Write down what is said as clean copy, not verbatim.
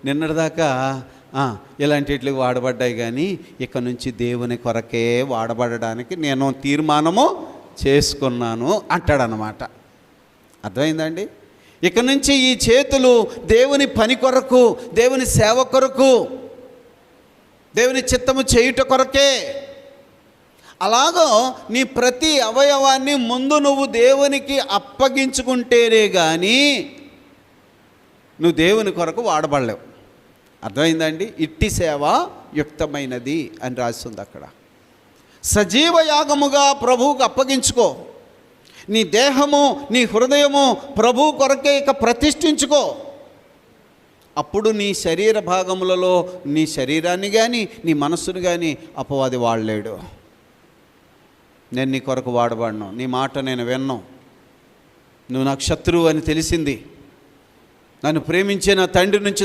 నిన్నటిదాకా ఇలాంటి వాటికి వాడబడ్డాయి, కానీ ఇక నుంచి దేవుని కొరకే వాడబడడానికి నేను తీర్మానము చేసుకున్నాను అంటాడనమాట. అర్థమైందండి? ఇక నుంచి ఈ చేతులు దేవుని పని కొరకు, దేవుని సేవ కొరకు, దేవుని చిత్తము చేయుట కొరకే. అలాగో నీ ప్రతి అవయవాన్ని ముందు నువ్వు దేవునికి అప్పగించుకుంటేనే కానీ నువ్వు దేవుని కొరకు వాడబడలేవు. అర్థమైందండి? ఇట్టి సేవ యుక్తమైనది అని రాస్తుంది అక్కడ. సజీవ యాగముగా ప్రభువుకు అప్పగించుకో. నీ దేహము, నీ హృదయము ప్రభువు కొరకే ఇక ప్రతిష్ఠించుకో. అప్పుడు నీ శరీర భాగములలో నీ శరీరాన్ని కానీ నీ మనస్సును కానీ అపవాది వాడలేడు. నేను నీ కొరకు వాడబడను, నీ మాట నేను విన్ను, నువ్వు నాకు శత్రువు అని తెలిసింది, నన్ను ప్రేమించే నా తండ్రి నుంచి